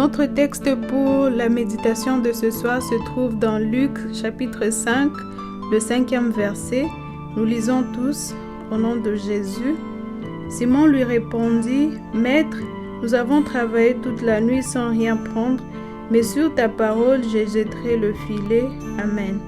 Notre texte pour la méditation de ce soir se trouve dans Luc chapitre 5, le 5e verset. Nous lisons tous au nom de Jésus. Simon lui répondit, « Maître, nous avons travaillé toute la nuit sans rien prendre, mais sur ta parole, je jetterai le filet. Amen. »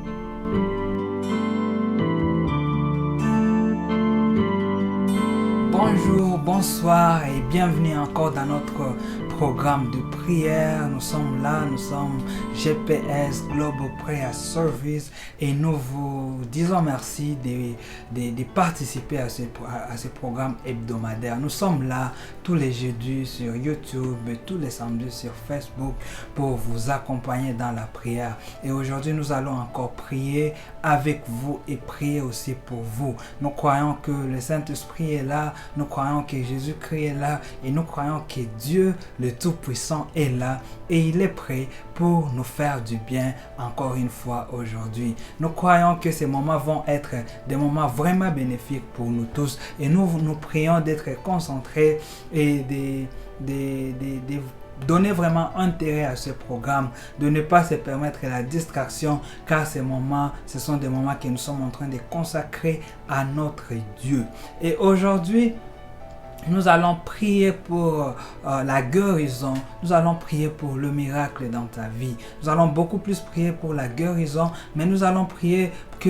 Bonjour, bonsoir et bienvenue encore dans notre programme de prière. Nous sommes là, nous sommes GPS Global Prayer Service et nous vous disons merci de participer à ce programme hebdomadaire. Nous sommes là tous les jeudis sur YouTube et tous les samedis sur Facebook pour vous accompagner dans la prière. Et aujourd'hui, nous allons encore prier avec vous et prier aussi pour vous. Nous croyons que le Saint-Esprit est là, nous croyons que Jésus-Christ est là et nous croyons que Dieu, le Tout-Puissant, est là et il est prêt pour nous faire du bien encore une fois aujourd'hui. Nous croyons que ces moments vont être des moments vraiment bénéfiques pour nous tous et nous prions d'être concentrés et de donner vraiment intérêt à ce programme, de ne pas se permettre la distraction, car ces moments, ce sont des moments que nous sommes en train de consacrer à notre Dieu. Et aujourd'hui, nous allons prier pour la guérison, nous allons prier pour le miracle dans ta vie. Nous allons beaucoup plus prier pour la guérison, mais nous allons prier que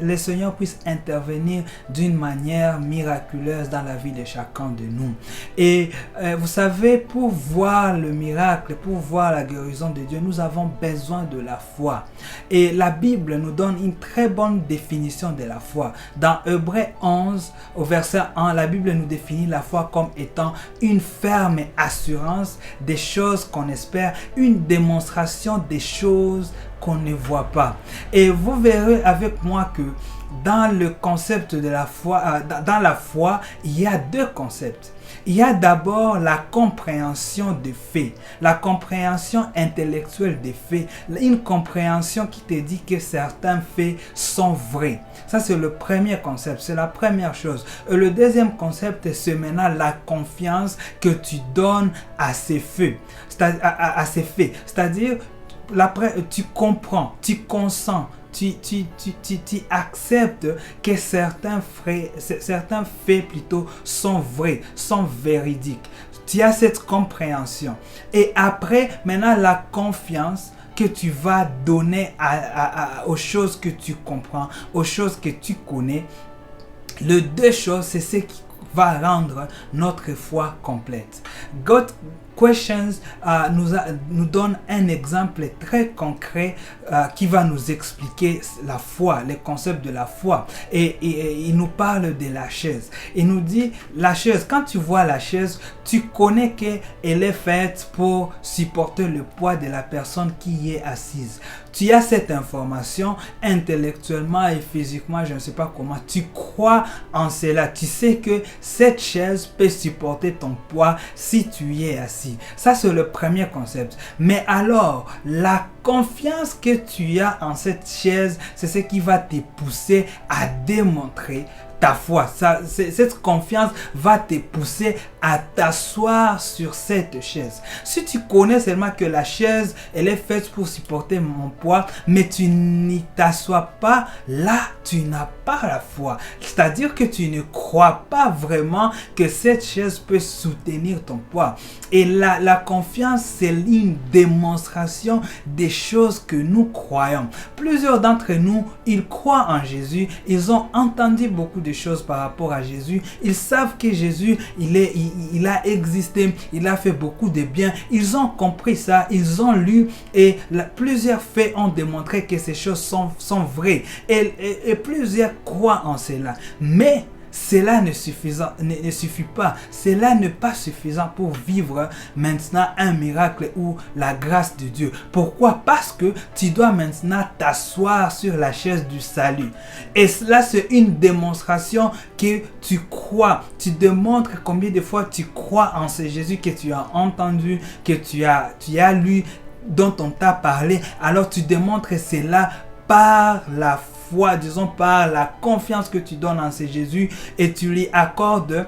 le Seigneur puisse intervenir d'une manière miraculeuse dans la vie de chacun de nous. Et vous savez, pour voir le miracle, pour voir la guérison de Dieu, nous avons besoin de la foi. Et la Bible nous donne une très bonne définition de la foi. Dans Hébreux 11, au verset 1, la Bible nous définit la foi comme étant une ferme assurance des choses qu'on espère, une démonstration des choses qu'on ne voit pas. Et vous verrez avec moi que dans le concept de la foi, dans la foi, il y a deux concepts. Il y a d'abord la compréhension des faits, la compréhension intellectuelle des faits, une compréhension qui te dit que certains faits sont vrais. Ça, c'est le premier concept, c'est la première chose. Et le deuxième concept, c'est maintenant la confiance que tu donnes à ces faits. C'est-à-dire, tu comprends, tu consens, tu acceptes que certains faits plutôt sont vrais, sont véridiques. Tu as cette compréhension. Et après, maintenant, la confiance que tu vas donner aux choses que tu comprends, aux choses que tu connais. Les deux choses, c'est ce qui va rendre notre foi complète. God Questions nous donne un exemple très concret qui va nous expliquer la foi, les concepts de la foi. Et il nous parle de la chaise. Il nous dit, la chaise, quand tu vois la chaise, tu connais qu'elle est faite pour supporter le poids de la personne qui y est assise. Tu as cette information intellectuellement et physiquement, je ne sais pas comment, tu crois en cela. Tu sais que cette chaise peut supporter ton poids si tu y es assis. Ça, c'est le premier concept. Mais alors, la confiance que tu as en cette chaise, c'est ce qui va te pousser à démontrer ta foi. Cette confiance va te pousser à t'asseoir sur cette chaise. Si tu connais seulement que la chaise, elle est faite pour supporter mon poids, mais tu n'y t'assois pas, là, tu n'as pas la foi. C'est-à-dire que tu ne crois pas vraiment que cette chaise peut soutenir ton poids. Et la confiance, c'est une démonstration des choses que nous croyons. Plusieurs d'entre nous, ils croient en Jésus, ils ont entendu beaucoup de choses par rapport à Jésus. Ils savent que Jésus, il a existé, il a fait beaucoup de bien. Ils ont compris ça, ils ont lu et plusieurs faits ont démontré que ces choses sont vraies. Et plusieurs croient en cela. Mais cela ne suffit pas. Cela n'est pas suffisant pour vivre maintenant un miracle ou la grâce de Dieu. Pourquoi? Parce que tu dois maintenant t'asseoir sur la chaise du salut. Et cela, c'est une démonstration que tu crois. Tu démontres combien de fois tu crois en ce Jésus que tu as entendu, que tu as lu, dont on t'a parlé. Alors tu démontres cela par la foi, disons par la confiance que tu donnes en ce Jésus, et tu lui accordes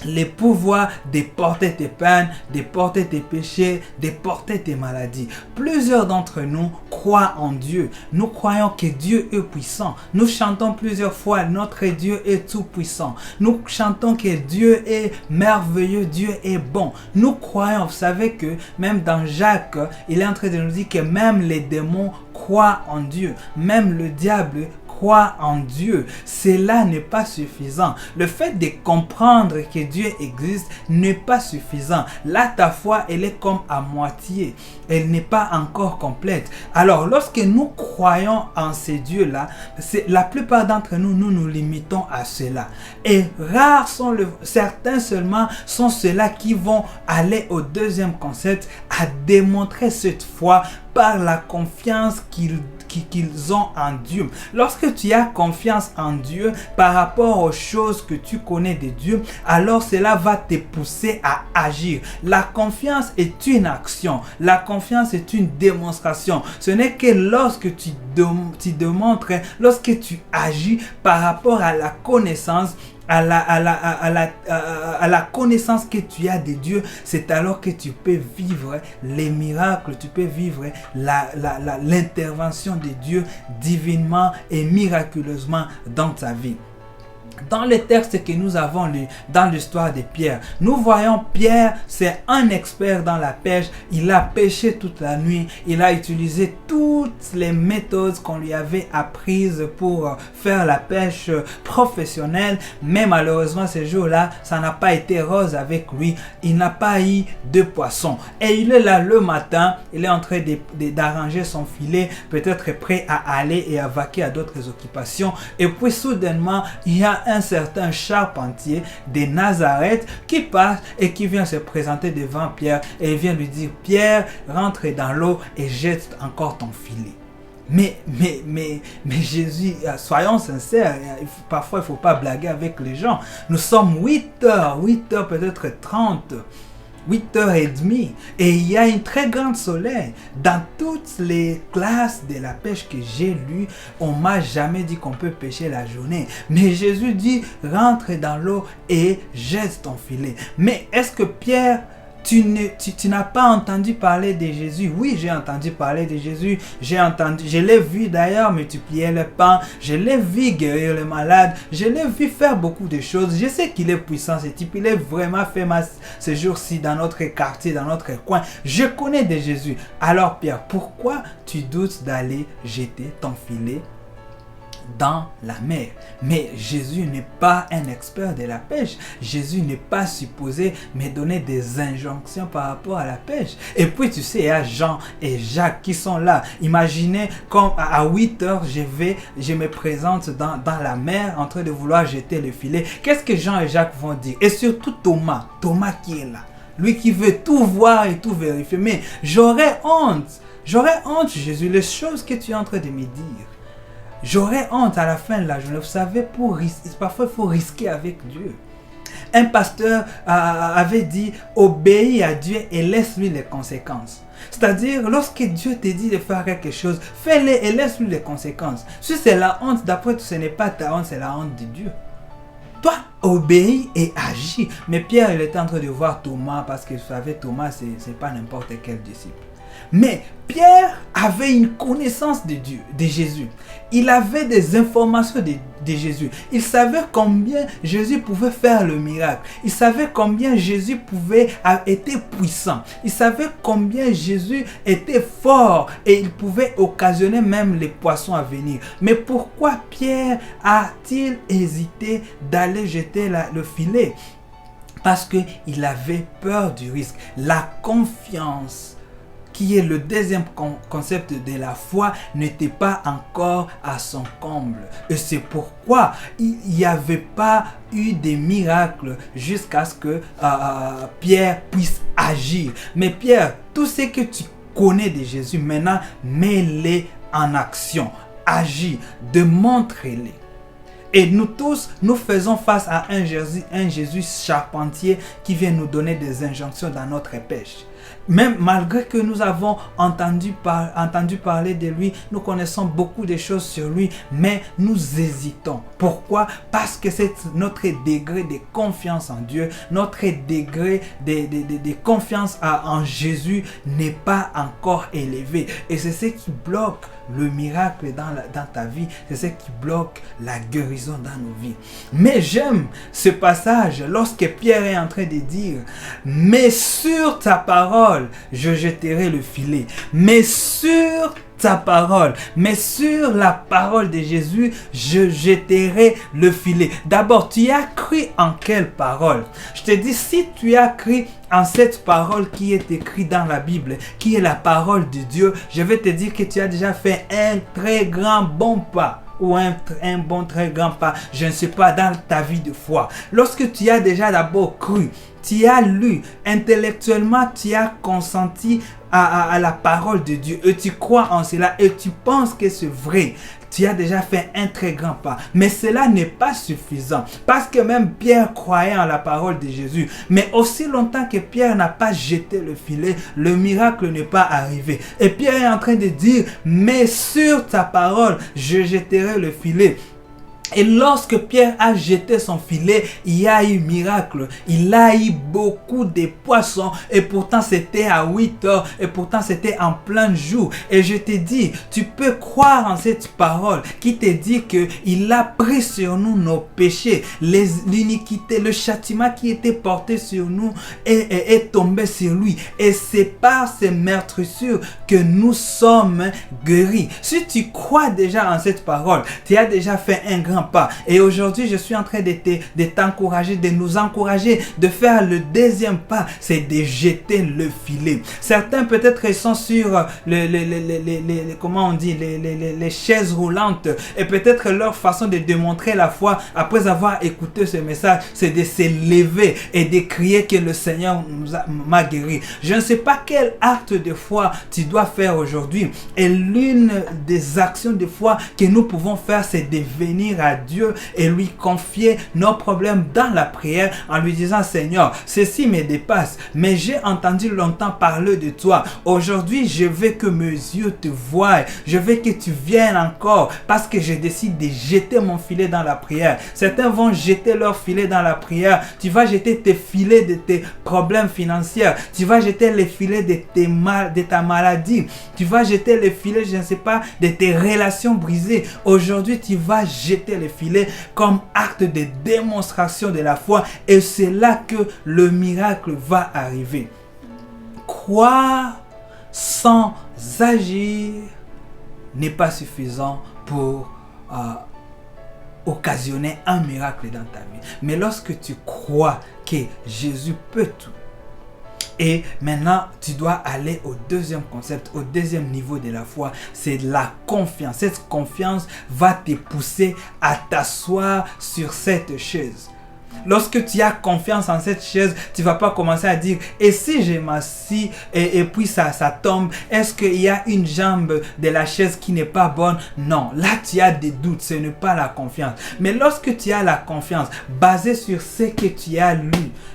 les pouvoirs de porter tes peines, de porter tes péchés, de porter tes maladies. Plusieurs d'entre nous croient en Dieu. Nous croyons que Dieu est puissant. Nous chantons plusieurs fois, notre Dieu est tout puissant. Nous chantons que Dieu est merveilleux, Dieu est bon. Nous croyons, vous savez que même dans Jacques, il est en train de nous dire que même les démons croient en Dieu. Même le diable croit en Dieu. Cela n'est pas suffisant. Le fait de comprendre que Dieu existe n'est pas suffisant. Là, ta foi, elle est comme à moitié. Elle n'est pas encore complète. Alors, lorsque nous croyons en ces dieux-là, la plupart d'entre nous, nous limitons à cela. Et rares sont certains seulement sont ceux-là qui vont aller au deuxième concept, à démontrer cette foi par la confiance qu'ils ont en Dieu. Lorsque tu as confiance en Dieu par rapport aux choses que tu connais de Dieu, alors cela va te pousser à agir. La confiance est une action. La confiance est une démonstration. Ce n'est que lorsque tu démontres, lorsque tu agis par rapport à la connaissance, à la connaissance que tu as de Dieu, c'est alors que tu peux vivre les miracles, tu peux vivre l'intervention de Dieu divinement et miraculeusement dans ta vie. Dans le texte que nous avons lu dans l'histoire de Pierre, nous voyons Pierre, c'est un expert dans la pêche. Il a pêché toute la nuit. Il a utilisé toutes les méthodes qu'on lui avait apprises pour faire la pêche professionnelle. Mais malheureusement, ce jour-là, ça n'a pas été rose avec lui. Il n'a pas eu de poisson. Et il est là le matin. Il est en train d'arranger son filet, peut-être prêt à aller et à vaquer à d'autres occupations. Et puis soudainement, il y a un certain charpentier de Nazareth qui passe et qui vient se présenter devant Pierre et il vient lui dire: Pierre, rentre dans l'eau et jette encore ton filet. Mais Jésus, soyons sincères, parfois il ne faut pas blaguer avec les gens. Nous sommes 8 heures peut-être 30. 8h30 et il y a une très grande soleil. Dans toutes les classes de la pêche que j'ai lues, on m'a jamais dit qu'on peut pêcher la journée. Mais Jésus dit: rentre dans l'eau et jette ton filet. Mais est-ce que Pierre, tu n'as pas entendu parler de Jésus? Oui, j'ai entendu parler de Jésus. Je l'ai vu d'ailleurs multiplier les pains. Je l'ai vu guérir les malades. Je l'ai vu faire beaucoup de choses. Je sais qu'il est puissant, ce type. Il est vraiment fait ce jour-ci dans notre quartier, dans notre coin. Je connais de Jésus. Alors Pierre, pourquoi tu doutes d'aller jeter ton filet dans la mer? Mais Jésus n'est pas un expert de la pêche. Jésus n'est pas supposé me donner des injonctions par rapport à la pêche. Et puis tu sais, il y a Jean et Jacques qui sont là. Imaginez comme à 8 heures, je me présente dans la mer en train de vouloir jeter le filet. Qu'est-ce que Jean et Jacques vont dire? Et surtout Thomas qui est là. Lui qui veut tout voir et tout vérifier. Mais j'aurais honte, Jésus, les choses que tu es en train de me dire. J'aurais honte à la fin de la journée. Vous savez, parfois il faut risquer avec Dieu. Un pasteur avait dit: obéis à Dieu et laisse-lui les conséquences. C'est-à-dire, lorsque Dieu te dit de faire quelque chose, fais-le et laisse-lui les conséquences. Si c'est la honte, d'après toi, ce n'est pas ta honte, c'est la honte de Dieu. Toi, obéis et agis. Mais Pierre, il était en train de voir Thomas, parce que vous savez, Thomas, c'est pas n'importe quel disciple. Mais Pierre avait une connaissance de Dieu, de Jésus. Il avait des informations de Jésus. Il savait combien Jésus pouvait faire le miracle. Il savait combien Jésus était puissant. Il savait combien Jésus était fort et il pouvait occasionner même les poissons à venir. Mais pourquoi Pierre a-t-il hésité d'aller jeter le filet? Parce qu'il avait peur du risque. La confiance, qui est le deuxième concept de la foi, n'était pas encore à son comble. Et c'est pourquoi il n'y avait pas eu de miracles jusqu'à ce que Pierre puisse agir. Mais Pierre, tout ce que tu connais de Jésus, maintenant, mets-les en action. Agis, démontre-les. Et nous tous, nous faisons face à un Jésus charpentier qui vient nous donner des injonctions dans notre pêche. Même malgré que nous avons entendu parler de lui, nous connaissons beaucoup de choses sur lui, mais nous hésitons. Pourquoi? Parce que c'est notre degré de confiance en Dieu, notre degré de confiance en Jésus n'est pas encore élevé. Et c'est ce qui bloque le miracle dans ta vie, c'est ce qui bloque la guérison dans nos vies. Mais j'aime ce passage lorsque Pierre est en train de dire: mais sur ta parole, je jeterai le filet. Mais sur ta parole, mais sur la parole de Jésus, je jeterai le filet. D'abord, tu as cru en quelle parole? Je te dis, si tu as cru en cette parole qui est écrite dans la Bible, qui est la parole de Dieu, je vais te dire que tu as déjà fait un très grand bon pas. Ou un bon très grand pas, je ne sais pas, dans ta vie de foi. Lorsque tu as déjà d'abord cru, tu as lu, intellectuellement tu as consenti à la parole de Dieu et tu crois en cela et tu penses que c'est vrai, tu as déjà fait un très grand pas. Mais cela n'est pas suffisant parce que même Pierre croyait en la parole de Jésus. Mais aussi longtemps que Pierre n'a pas jeté le filet, le miracle n'est pas arrivé. Et Pierre est en train de dire: mais sur ta parole, je jeterai le filet. Et lorsque Pierre a jeté son filet, il y a eu miracle. Il a eu beaucoup de poissons et pourtant c'était à 8 heures et pourtant c'était en plein jour. Et je te dis, tu peux croire en cette parole qui te dit que il a pris sur nous nos péchés, l'iniquité, le châtiment qui était porté sur nous est tombé sur lui. Et c'est par ces meurtrissures que nous sommes guéris. Si tu crois déjà en cette parole, tu as déjà fait un grand pas. Et aujourd'hui, je suis en train de t'encourager, de nous encourager, de faire le deuxième pas, c'est de jeter le filet. Certains peut-être sont sur comment on dit, les chaises roulantes, et peut-être leur façon de démontrer la foi après avoir écouté ce message, c'est de se lever et de crier que le Seigneur m'a guéri. Je ne sais pas quel acte de foi tu dois faire aujourd'hui, et l'une des actions de foi que nous pouvons faire, c'est de venir à Dieu et lui confier nos problèmes dans la prière en lui disant: Seigneur, ceci me dépasse, mais j'ai entendu longtemps parler de toi. Aujourd'hui, je veux que mes yeux te voient. Je veux que tu viennes encore parce que je décide de jeter mon filet dans la prière. Certains vont jeter leur filet dans la prière. Tu vas jeter tes filets de tes problèmes financiers. Tu vas jeter les filets de ta maladie. Tu vas jeter les filets, je ne sais pas, de tes relations brisées. Aujourd'hui, tu vas jeter les filets comme acte de démonstration de la foi, et c'est là que le miracle va arriver. Croire sans agir n'est pas suffisant pour occasionner un miracle dans ta vie. Mais lorsque tu crois que Jésus peut tout, et maintenant, tu dois aller au deuxième concept, au deuxième niveau de la foi, c'est la confiance. Cette confiance va te pousser à t'asseoir sur cette chaise. Lorsque tu as confiance en cette chaise, tu ne vas pas commencer à dire: et si je m'assis et puis ça tombe, est-ce qu'il y a une jambe de la chaise qui n'est pas bonne? Non, là tu as des doutes, ce n'est pas la confiance. Mais lorsque tu as la confiance, basée sur ce que tu as lu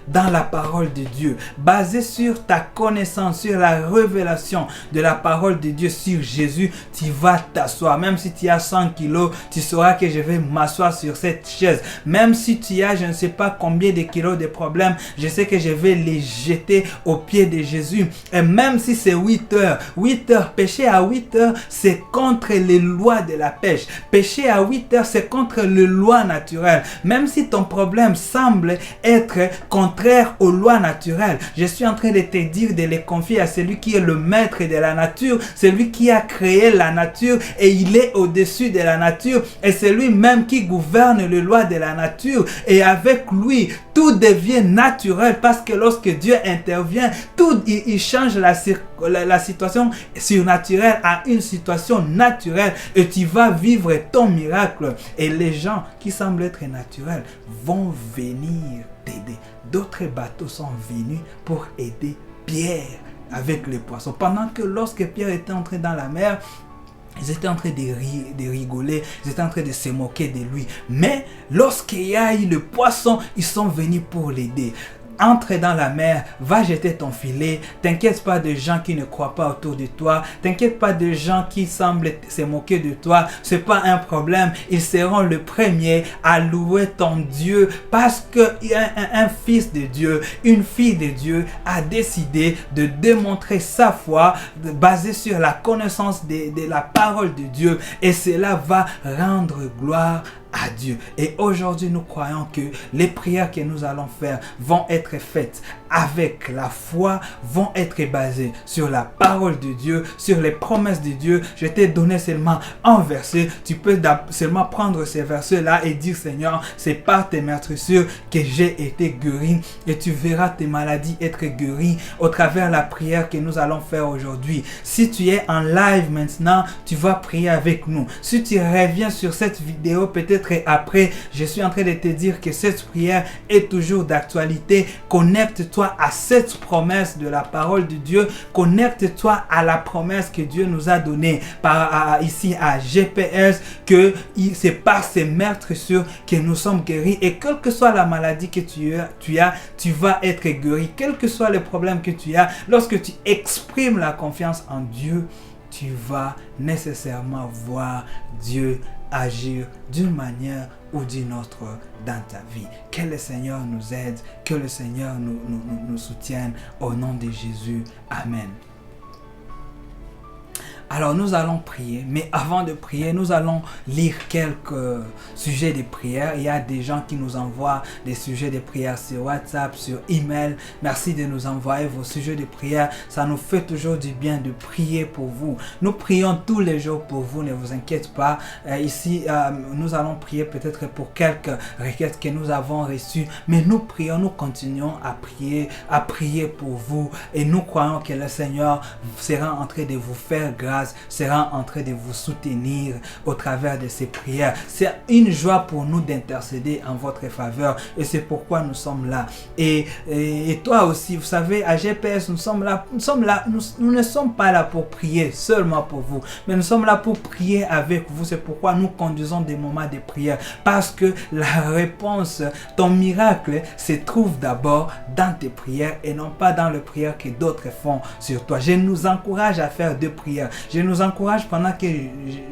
dans la parole de Dieu, basée sur ta connaissance, sur la révélation de la parole de Dieu sur Jésus, tu vas t'asseoir. Même si tu as 100 kilos, tu sauras que je vais m'asseoir sur cette chaise. Même si tu as, je ne sais pas combien de kilos de problèmes, je sais que je vais les jeter aux pieds de Jésus. Et même si c'est 8 heures, pécher à 8 heures, c'est contre les lois de la pêche. Pécher à 8 heures, c'est contre les lois naturelles. Même si ton problème semble être contraire aux lois naturelles, je suis en train de te dire de les confier à celui qui est le maître de la nature, celui qui a créé la nature et il est au-dessus de la nature, et c'est lui-même qui gouverne les lois de la nature, et avec lui, tout devient naturel parce que lorsque Dieu intervient, il change la situation surnaturelle à une situation naturelle, et tu vas vivre ton miracle, et les gens qui semblent être naturels vont venir t'aider. D'autres bateaux sont venus pour aider Pierre avec les poissons. Pendant que lorsque Pierre était entré dans la mer, Ils étaient en train de rigoler, ils étaient en train de se moquer de lui. Mais lorsqu'il y a eu le poisson, ils sont venus pour l'aider. Entre dans la mer, va jeter ton filet. T'inquiète pas de gens qui ne croient pas autour de toi. T'inquiète pas de gens qui semblent se moquer de toi. C'est pas un problème. Ils seront le premier à louer ton Dieu parce que un fils de Dieu, une fille de Dieu a décidé de démontrer sa foi basée sur la connaissance de la parole de Dieu. Et cela va rendre gloire à Dieu. Et aujourd'hui, nous croyons que les prières que nous allons faire vont être faites avec la foi, vont être basées sur la parole de Dieu, sur les promesses de Dieu. Je t'ai donné seulement un verset. Tu peux seulement prendre ces versets-là et dire, Seigneur, c'est par tes meurtrissures que j'ai été guéri. Et tu verras tes maladies être guéries au travers la prière que nous allons faire aujourd'hui. Si tu es en live maintenant, tu vas prier avec nous. Si tu reviens sur cette vidéo, peut-être après, je suis en train de te dire que cette prière est toujours d'actualité. Connecte-toi à cette promesse de la parole de Dieu. Connecte-toi à la promesse que Dieu nous a donnée ici à GPS, que c'est par ces meurtrissures que nous sommes guéris. Et quelle que soit la maladie que tu as, tu vas être guéri. Quel que soit le problème que tu as, lorsque tu exprimes la confiance en Dieu, tu vas nécessairement voir Dieu agir d'une manière ou d'une autre dans ta vie. Que le Seigneur nous aide, que le Seigneur nous soutienne au nom de Jésus. Amen. Alors nous allons prier, mais avant de prier, nous allons lire quelques sujets de prière. Il y a des gens qui nous envoient des sujets de prière sur WhatsApp, sur email. Merci de nous envoyer vos sujets de prière. Ça nous fait toujours du bien de prier pour vous. Nous prions tous les jours pour vous, ne vous inquiétez pas. Ici, nous allons prier peut-être pour quelques requêtes que nous avons reçues, mais nous prions, nous continuons à prier pour vous. Et nous croyons que le Seigneur sera en train de vous faire grâce, sera en train de vous soutenir au travers de ces prières. C'est une joie pour nous d'intercéder en votre faveur et c'est pourquoi nous sommes là. Et toi aussi, vous savez, à GPS, nous ne sommes pas là pour prier seulement pour vous, mais nous sommes là pour prier avec vous. C'est pourquoi nous conduisons des moments de prière, parce que la réponse, ton miracle se trouve d'abord dans tes prières et non pas dans les prières que d'autres font sur toi. Je nous encourage à faire deux prières. Je nous encourage pendant que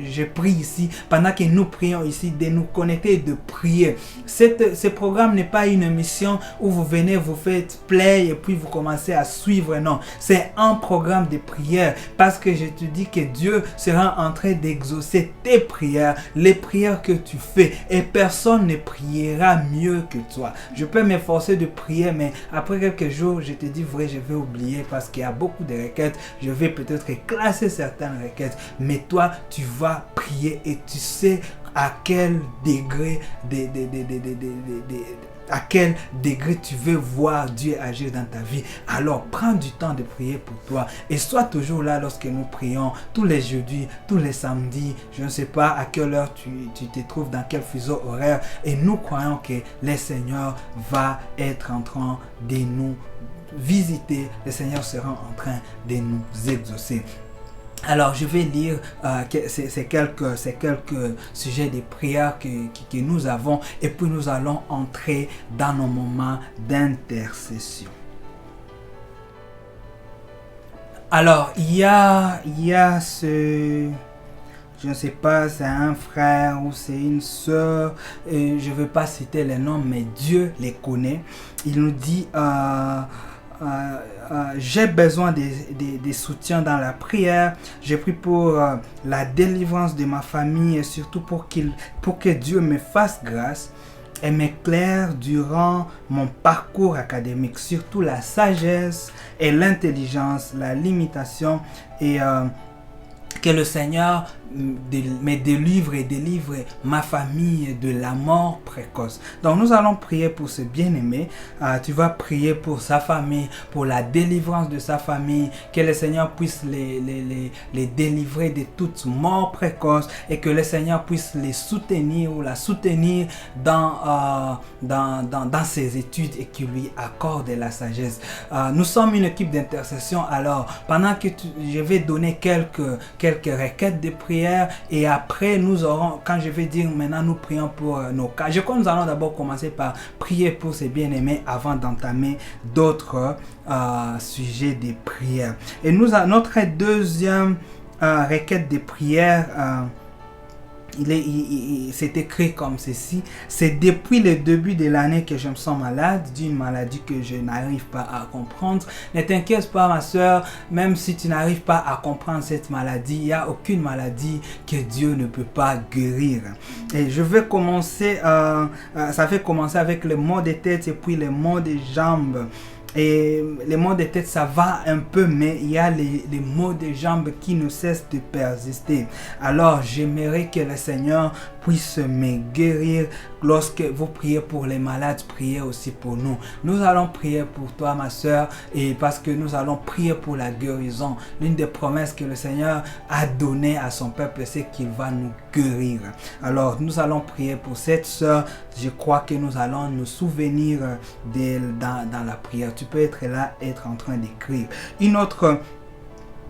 je prie ici, pendant que nous prions ici, de nous connecter et de prier. Ce programme n'est pas une émission où vous venez, vous faites play et puis vous commencez à suivre. Non, c'est un programme de prière, parce que je te dis que Dieu sera en train d'exaucer tes prières, les prières que tu fais, et personne ne priera mieux que toi. Je peux m'efforcer de prier, mais après quelques jours, je te dis vrai, je vais oublier parce qu'il y a beaucoup de requêtes. Je vais peut-être classer certaines requêtes, mais toi tu vas prier et tu sais à quel degré à quel degré tu veux voir Dieu agir dans ta vie. Alors prends du temps de prier pour toi et sois toujours là lorsque nous prions, tous les jeudis, tous les samedis. Je ne sais pas à quelle heure tu te trouves, dans quel fuseau horaire, et nous croyons que le Seigneur va être en train de nous visiter. Le Seigneur sera en train de nous exaucer. Alors je vais lire ces quelques sujets de prière que nous avons, et puis nous allons entrer dans nos moments d'intercession. Alors il y a ce... Je ne sais pas, c'est un frère ou c'est une soeur, et je ne veux pas citer les noms, mais Dieu les connaît. Il nous dit... j'ai besoin des soutiens dans la prière. J'ai pris pour la délivrance de ma famille, et surtout pour que Dieu me fasse grâce et m'éclaire durant mon parcours académique, surtout la sagesse et l'intelligence, la limitation, et que le Seigneur me délivre et délivre ma famille de la mort précoce. Donc nous allons prier pour ce bien-aimé. Tu vas prier pour sa famille, pour la délivrance de sa famille, que le Seigneur puisse les délivrer de toute mort précoce, et que le Seigneur puisse les soutenir ou la soutenir dans ses études, et qu'il lui accorde la sagesse. Nous sommes une équipe d'intercession. Alors pendant que je vais donner quelques quelques requêtes de prière et après nous aurons, quand je vais dire maintenant nous prions pour nos cas, je crois que nous allons d'abord commencer par prier pour ces bien-aimés avant d'entamer d'autres sujets de prière. Et notre deuxième requête de prière, c'est écrit comme ceci: c'est depuis le début de l'année que je me sens malade d'une maladie que je n'arrive pas à comprendre. Ne t'inquiète pas ma soeur, même si tu n'arrives pas à comprendre cette maladie, il n'y a aucune maladie que Dieu ne peut pas guérir. Et je vais commencer, ça fait commencer avec le mot de tête et puis le mot de jambes. Et les maux de tête ça va un peu, mais il y a les maux de jambes qui ne cessent de persister. Alors j'aimerais que le Seigneur puisse me guérir. Lorsque vous priez pour les malades, priez aussi pour nous. Nous allons prier pour toi ma soeur, et parce que nous allons prier pour la guérison. L'une des promesses que le Seigneur a données à son peuple, c'est qu'il va nous guérir. Alors nous allons prier pour cette soeur. Je crois que nous allons nous souvenir d'elle dans la prière. Tu peux être là, être en train d'écrire.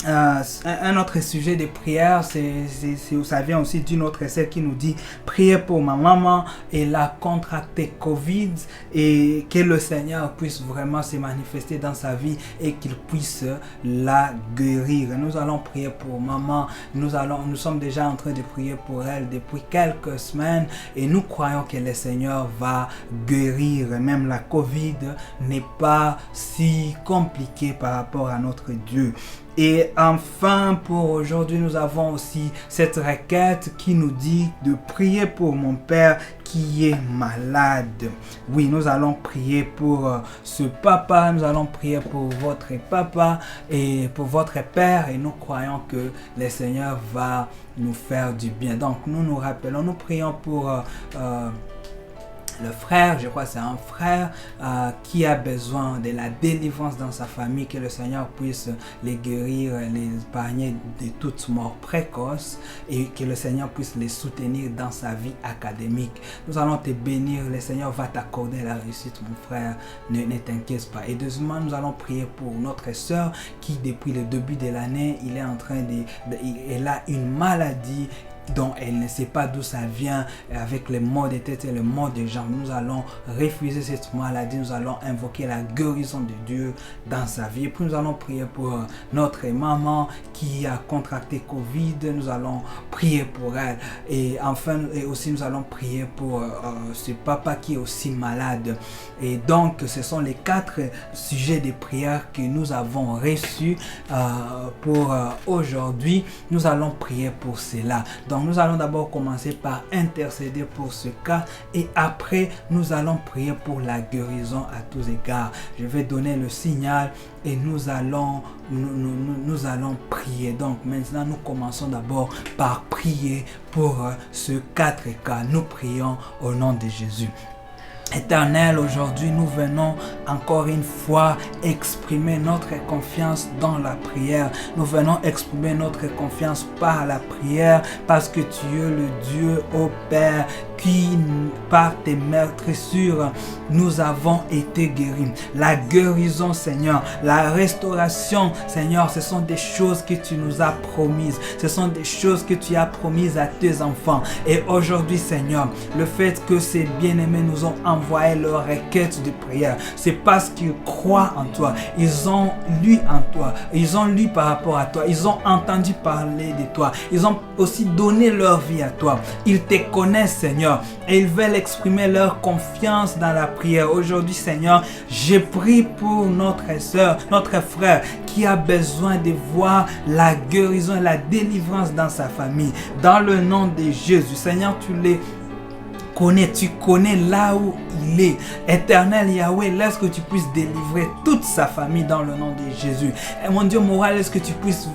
Un autre sujet de prière, ça vient aussi d'une autre sœur qui nous dit: priez pour ma maman, elle a contracté Covid et que le Seigneur puisse vraiment se manifester dans sa vie et qu'il puisse la guérir. Nous allons prier pour maman, nous sommes déjà en train de prier pour elle depuis quelques semaines et nous croyons que le Seigneur va guérir. Même la Covid n'est pas si compliquée par rapport à notre Dieu. Et enfin, pour aujourd'hui, nous avons aussi cette requête qui nous dit de prier pour mon père qui est malade. Oui, nous allons prier pour ce papa, nous allons prier pour votre papa et pour votre père, et nous croyons que le Seigneur va nous faire du bien. Donc, nous rappelons, nous prions pour le frère, je crois que c'est un frère qui a besoin de la délivrance dans sa famille, que le Seigneur puisse les guérir, les épargner de toute mort précoce et que le Seigneur puisse les soutenir dans sa vie académique. Nous allons te bénir, le Seigneur va t'accorder la réussite mon frère, ne t'inquiète pas. Et deuxièmement, nous allons prier pour notre soeur qui depuis le début de l'année, elle a une maladie dont elle ne sait pas d'où ça vient, avec les maux de tête et les maux de jambes. Nous allons refuser cette maladie, nous allons invoquer la guérison de Dieu dans sa vie. Et puis nous allons prier pour notre maman qui a contracté Covid, nous allons prier pour elle. Et enfin, aussi nous allons prier pour ce papa qui est aussi malade. Et donc ce sont les 4 sujets de prière que nous avons reçus pour aujourd'hui. Nous allons prier pour cela. Donc nous allons d'abord commencer par intercéder pour ce cas et après nous allons prier pour la guérison à tous égards. Je vais donner le signal et nous allons prier. Donc maintenant nous commençons d'abord par prier pour ce 4 cas. Nous prions au nom de Jésus. Éternel, aujourd'hui nous venons encore une fois exprimer notre confiance dans la prière. Nous venons exprimer notre confiance par la prière parce que tu es le Dieu, ô Père, qui par tes meurtrissures nous avons été guéris. La guérison, Seigneur, la restauration, Seigneur, ce sont des choses que tu nous as promises. Ce sont des choses que tu as promises à tes enfants. Et aujourd'hui, Seigneur, le fait que ces bien-aimés nous ont envoyé leur requête de prière, c'est parce qu'ils croient en toi. Ils ont lu en toi. Ils ont lu par rapport à toi. Ils ont entendu parler de toi. Ils ont aussi donné leur vie à toi. Ils te connaissent, Seigneur. Et ils veulent exprimer leur confiance dans la prière. Aujourd'hui, Seigneur, je prie pour notre soeur, notre frère qui a besoin de voir la guérison et la délivrance dans sa famille. Dans le nom de Jésus, Seigneur, tu connais là où il est. Éternel Yahweh, laisse que tu puisses délivrer toute sa famille dans le nom de Jésus. Et mon Dieu moral, laisse que tu puisses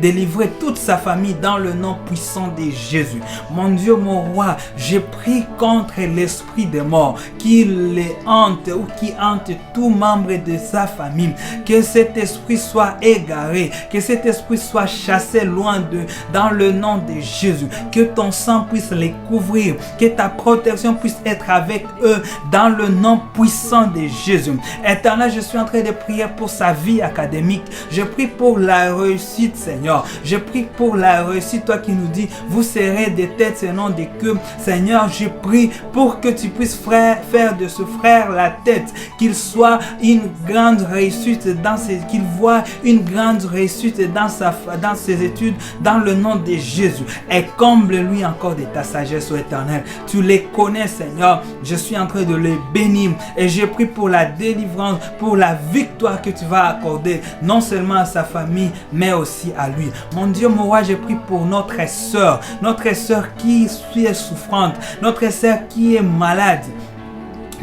délivrer toute sa famille dans le nom puissant de Jésus. Mon Dieu, mon roi, je prie contre l'esprit de mort qui les hante ou qui hante tout membre de sa famille. Que cet esprit soit égaré, que cet esprit soit chassé loin d'eux dans le nom de Jésus. Que ton sang puisse les couvrir, que ta protection puisse être avec eux dans le nom puissant de Jésus. Éternel, je suis en train de prier pour sa vie académique. Je prie pour la réussite réussite, Seigneur. Je prie pour la réussite, toi qui nous dis, vous serez des têtes et non des queues. Seigneur, je prie pour que tu puisses faire de ce frère la tête, qu'il soit une grande réussite qu'il voit une grande réussite dans ses études, dans le nom de Jésus. Et comble-lui encore de ta sagesse, ô Éternel. Tu les connais, Seigneur. Je suis en train de les bénir et je prie pour la délivrance, pour la victoire que tu vas accorder, non seulement à sa famille, mais aussi à lui. Mon Dieu, mon roi, je prie pour notre sœur qui est souffrante, notre sœur qui est malade.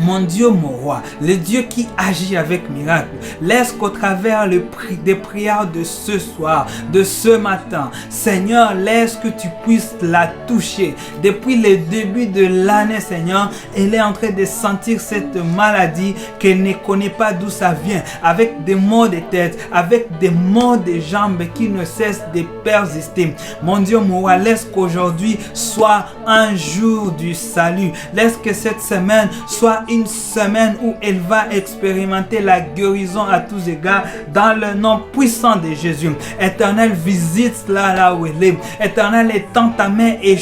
Mon Dieu, mon roi, le Dieu qui agit avec miracle, laisse qu'au travers des prières de ce soir, de ce matin, Seigneur, laisse que tu puisses la toucher. Depuis le début de l'année, Seigneur, elle est en train de sentir cette maladie qu'elle ne connaît pas d'où ça vient, avec des maux de tête, avec des maux de jambes qui ne cessent de persister. Mon Dieu, mon roi, laisse qu'aujourd'hui soit un jour du salut. Laisse que cette semaine soit une semaine où elle va expérimenter la guérison à tous égards dans le nom puissant de Jésus. Éternel, visite-la là où elle est. Éternel, étends ta main et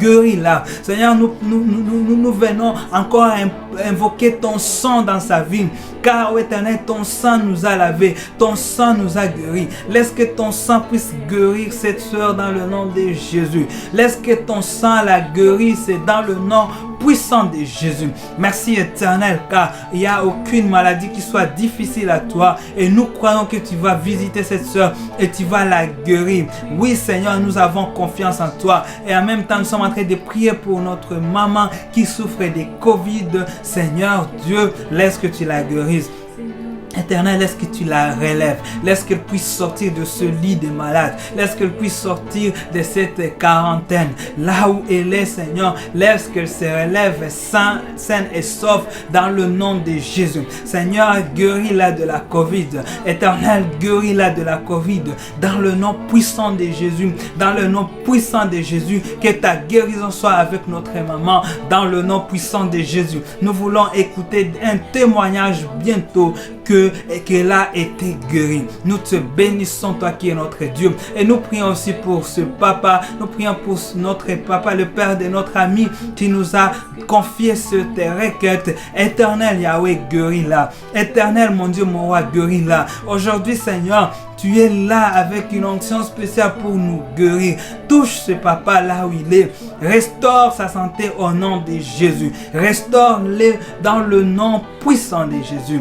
guéris-la. Seigneur, nous venons encore invoquer ton sang dans sa vie. Car, ô Éternel, ton sang nous a lavé, ton sang nous a guéri. Laisse que ton sang puisse guérir cette soeur dans le nom de Jésus. Laisse que ton sang la guérisse dans le nom puissant de Jésus. Merci Éternel, car il n'y a aucune maladie qui soit difficile à toi. Et nous croyons que tu vas visiter cette soeur et tu vas la guérir. Oui Seigneur, nous avons confiance en toi. Et en même temps, nous sommes en train de prier pour notre maman qui souffre de Covid. Seigneur Dieu, laisse que tu la guérisses. Éternel, laisse que tu la relèves. Laisse qu'elle puisse sortir de ce lit de malade. Laisse qu'elle puisse sortir de cette quarantaine. Là où elle est, Seigneur, laisse qu'elle se relève saine et sauve dans le nom de Jésus. Seigneur, guéris-la de la Covid. Éternel, guéris-la de la Covid. Dans le nom puissant de Jésus. Dans le nom puissant de Jésus. Que ta guérison soit avec notre maman. Dans le nom puissant de Jésus. Nous voulons écouter un témoignage bientôt qu'elle a été guérie. Nous te bénissons, toi qui es notre Dieu. Et nous prions aussi pour ce papa. Nous prions pour notre papa, le père de notre ami qui nous a confié cette requête. Éternel Yahweh, guéris-la. Éternel, mon Dieu, mon roi, guéris-la. Aujourd'hui, Seigneur, tu es là avec une onction spéciale pour nous guérir. Touche ce papa là où il est. Restaure sa santé au nom de Jésus. Restaure-le dans le nom puissant de Jésus.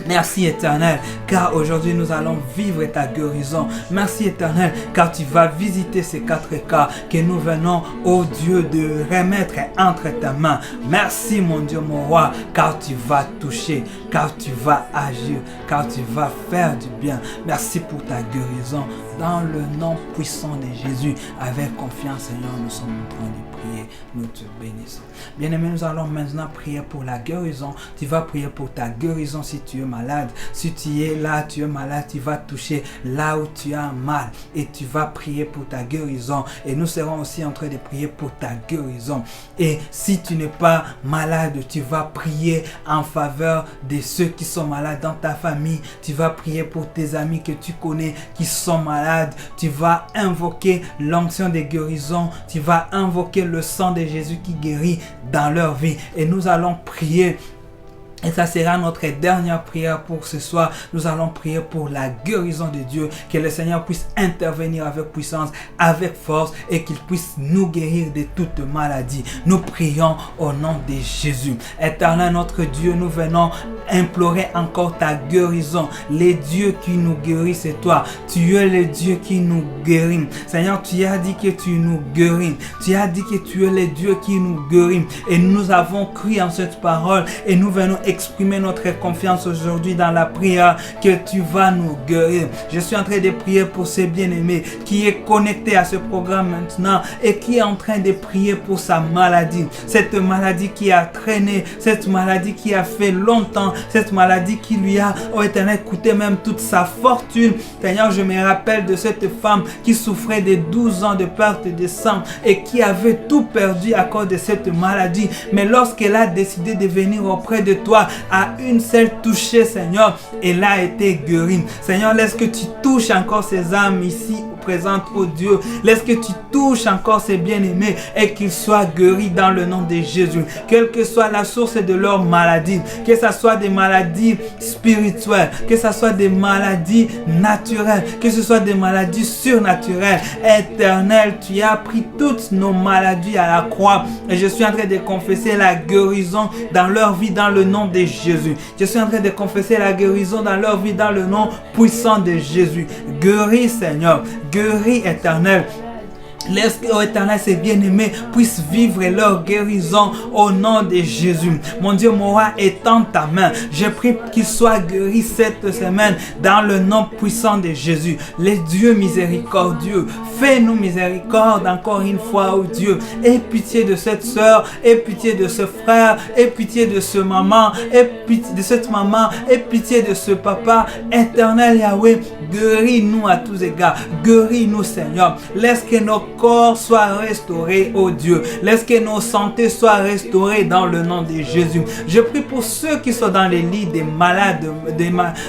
Merci Éternel, car aujourd'hui nous allons vivre ta guérison. Merci Éternel, car tu vas visiter ces 4 cas que nous venons, ô Dieu, de remettre entre ta main. Merci mon Dieu, mon roi, car tu vas toucher, car tu vas agir, car tu vas faire du bien. Merci pour ta guérison. Dans le nom puissant de Jésus, avec confiance, Seigneur, nous sommes en train de prier. Nous te bénissons. Bien-aimés, nous allons maintenant prier pour la guérison. Tu vas prier pour ta guérison si tu es malade. Si tu es là, tu es malade, tu vas toucher là où tu as mal. Et tu vas prier pour ta guérison. Et nous serons aussi en train de prier pour ta guérison. Et si tu n'es pas malade, tu vas prier en faveur de ceux qui sont malades dans ta famille. Tu vas prier pour tes amis que tu connais qui sont malades. Tu vas invoquer l'onction de guérison. Tu vas invoquer le sang de Jésus qui guérit dans leur vie. Et nous allons prier. Et ça sera notre dernière prière pour ce soir. Nous allons prier pour la guérison de Dieu. Que le Seigneur puisse intervenir avec puissance, avec force. Et qu'il puisse nous guérir de toute maladie. Nous prions au nom de Jésus. Éternel notre Dieu, nous venons implorer encore ta guérison. Les dieux qui nous guérissent, c'est toi. Tu es le Dieu qui nous guérit. Seigneur, tu as dit que tu nous guéris. Tu as dit que tu es le Dieu qui nous guérit. Et nous avons cru en cette parole. Et nous venons exprimer notre confiance aujourd'hui dans la prière que tu vas nous guérir. Je suis en train de prier pour ce bien-aimé qui est connecté à ce programme maintenant et qui est en train de prier pour sa maladie. Cette maladie qui a traîné, cette maladie qui a fait longtemps, cette maladie qui lui a, oh Éternel, coûté même toute sa fortune. Seigneur, je me rappelle de cette femme qui souffrait de 12 ans de perte de sang et qui avait tout perdu à cause de cette maladie. Mais lorsqu'elle a décidé de venir auprès de toi, fois, à une seule touchée, Seigneur, elle a été guérie. Seigneur, laisse que tu touches encore ces âmes ici présentes, oh Dieu. Laisse que tu touches encore ces bien-aimés et qu'ils soient guéris dans le nom de Jésus. Quelle que soit la source de leur maladie, que ce soit des maladies spirituelles, que ce soit des maladies naturelles, que ce soit des maladies surnaturelles. Éternel, tu as pris toutes nos maladies à la croix et je suis en train de confesser la guérison dans leur vie dans le nom de Jésus. Je suis en train de confesser la guérison dans leur vie dans le nom puissant de Jésus. Guéris, Seigneur. Guéris, Éternel. Laisse que, oh Éternel, ces bien-aimés puissent vivre leur guérison au nom de Jésus. Mon Dieu, mon roi, étends ta main. Je prie qu'ils soient guéris cette semaine dans le nom puissant de Jésus. Les dieux miséricordieux, fais-nous miséricorde encore une fois, oh Dieu. Aie pitié de cette soeur, aie pitié de ce frère, aie pitié de ce maman, aie pitié de cette maman, aie pitié de ce papa. Éternel Yahweh, guéris-nous à tous égards. Guéris-nous, Seigneur. Laisse que nos corps soient restaurés, oh Dieu. Laisse que nos santé soient restaurées dans le nom de Jésus. Je prie pour ceux qui sont dans les lits des malades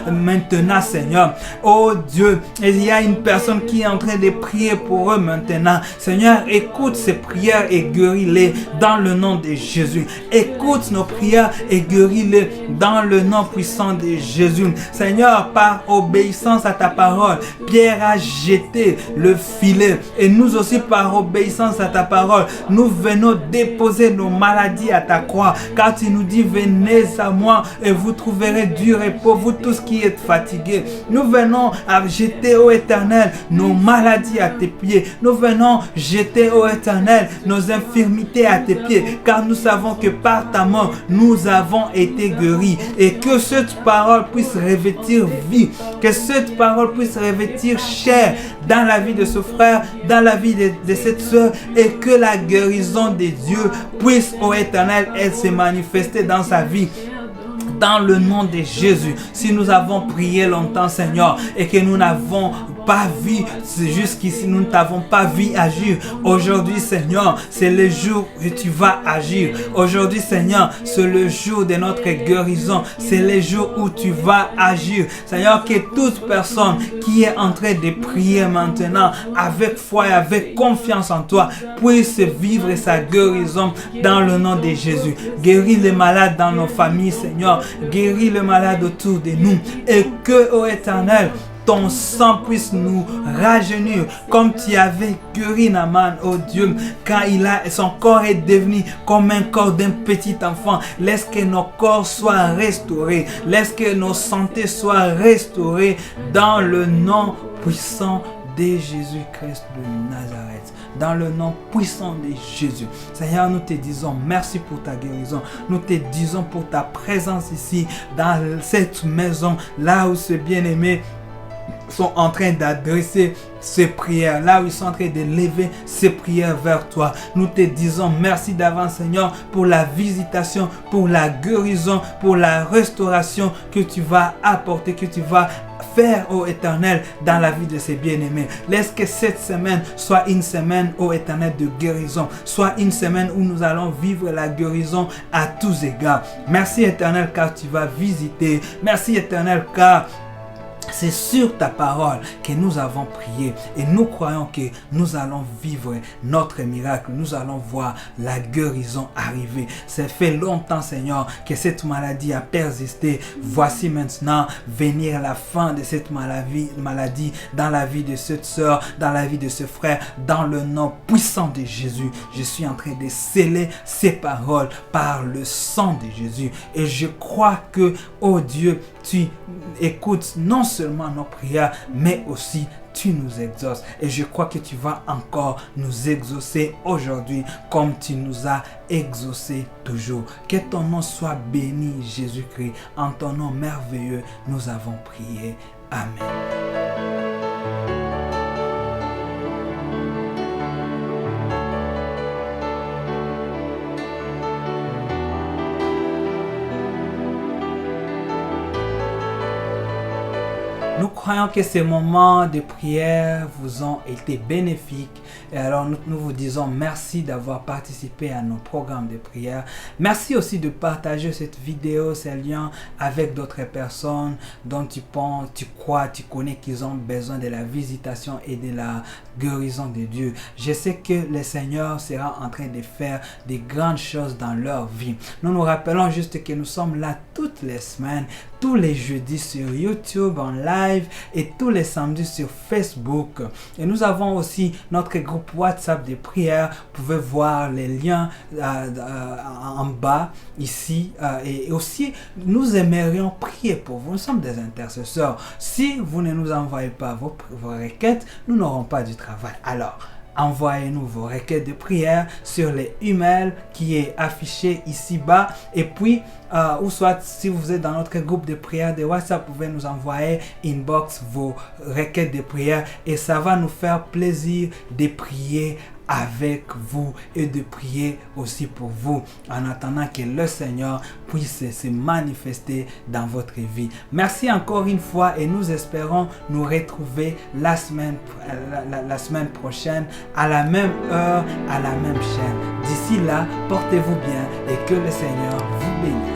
maintenant, Seigneur. Oh Dieu, il y a une personne qui est en train de prier pour eux maintenant. Seigneur, écoute ces prières et guéris-les dans le nom de Jésus. Écoute nos prières et guéris-les dans le nom puissant de Jésus. Seigneur, par obéissance à ta parole, Pierre a jeté le filet et nous aussi par obéissance à ta parole, nous venons déposer nos maladies à ta croix, car tu nous dis venez à moi et vous trouverez du repos, vous tous qui êtes fatigués. Nous venons à jeter, ô Éternel, nos maladies à tes pieds. Nous venons jeter, ô Éternel, nos infirmités à tes pieds, car nous savons que par ta mort nous avons été guéris, et que cette parole puisse revêtir vie, que cette parole puisse revêtir chair dans la vie de ce frère, dans la vie de cette soeur, et que la guérison de Dieu puisse, ô Éternel, elle se manifester dans sa vie. Dans le nom de Jésus, si nous avons prié longtemps, Seigneur, et que nous n'avons pas vu, jusqu'ici nous ne t'avons pas vu agir, aujourd'hui, Seigneur, c'est le jour où tu vas agir. Aujourd'hui, Seigneur, c'est le jour de notre guérison, c'est le jour où tu vas agir. Seigneur, que toute personne qui est en train de prier maintenant avec foi et avec confiance en toi puisse vivre sa guérison dans le nom de Jésus. Guéris les malades dans nos familles, Seigneur. Guéris les malades autour de nous, et que, ô Éternel, ton sang puisse nous rajeunir comme tu avais guéri Naaman, oh Dieu, quand son corps est devenu comme un corps d'un petit enfant. Laisse que nos corps soient restaurés, laisse que nos santé soient restaurées dans le nom puissant de Jésus-Christ de Nazareth. Dans le nom puissant de Jésus. Seigneur, nous te disons merci pour ta guérison. Nous te disons pour ta présence ici, dans cette maison, là où ce bien-aimé sont en train d'adresser ces prières, là où ils sont en train de lever ces prières vers toi. Nous te disons merci d'avance, Seigneur, pour la visitation, pour la guérison, pour la restauration que tu vas apporter, que tu vas faire, ô Éternel, dans la vie de ces bien-aimés. Laisse que cette semaine soit une semaine, ô Éternel, de guérison, soit une semaine où nous allons vivre la guérison à tous égards. Merci, Éternel, car tu vas visiter. Merci, Éternel, car c'est sur ta parole que nous avons prié, et nous croyons que nous allons vivre notre miracle. Nous allons voir la guérison arriver. C'est fait longtemps, Seigneur, que cette maladie a persisté. Voici maintenant venir la fin de cette maladie dans la vie de cette soeur, dans la vie de ce frère, dans le nom puissant de Jésus. Je suis en train de sceller ces paroles par le sang de Jésus, et je crois que, oh Dieu, tu écoutes non seulement nos prières, mais aussi tu nous exauces. Et je crois que tu vas encore nous exaucer aujourd'hui comme tu nous as exaucés toujours. Que ton nom soit béni, Jésus-Christ. En ton nom merveilleux, nous avons prié. Amen. Nous croyons que ces moments de prière vous ont été bénéfiques Et alors nous vous disons merci d'avoir participé à nos programmes de prière. Merci aussi de partager cette vidéo, ces liens avec d'autres personnes dont tu penses, tu crois, tu connais qu'ils ont besoin de la visitation et de la guérison de Dieu. Je sais que le Seigneur sera en train de faire des grandes choses dans leur vie. Nous nous rappelons juste que nous sommes là toutes les semaines, tous les jeudis sur YouTube en live et tous les samedis sur Facebook. Et nous avons aussi notre groupe WhatsApp de prière. Vous pouvez voir les liens en bas ici. Et aussi, nous aimerions prier pour vous. Nous sommes des intercesseurs. Si vous ne nous envoyez pas vos requêtes, nous n'aurons pas du travail. Alors, envoyez-nous vos requêtes de prière sur les emails qui est affiché ici bas. Et puis, ou soit si vous êtes dans notre groupe de prière de WhatsApp, vous pouvez nous envoyer inbox vos requêtes de prière et ça va nous faire plaisir de prier avec vous et de prier aussi pour vous en attendant que le Seigneur puisse se manifester dans votre vie. Merci encore une fois et nous espérons nous retrouver la semaine prochaine à la même heure, à la même chaîne. D'ici là, portez-vous bien et que le Seigneur vous bénisse.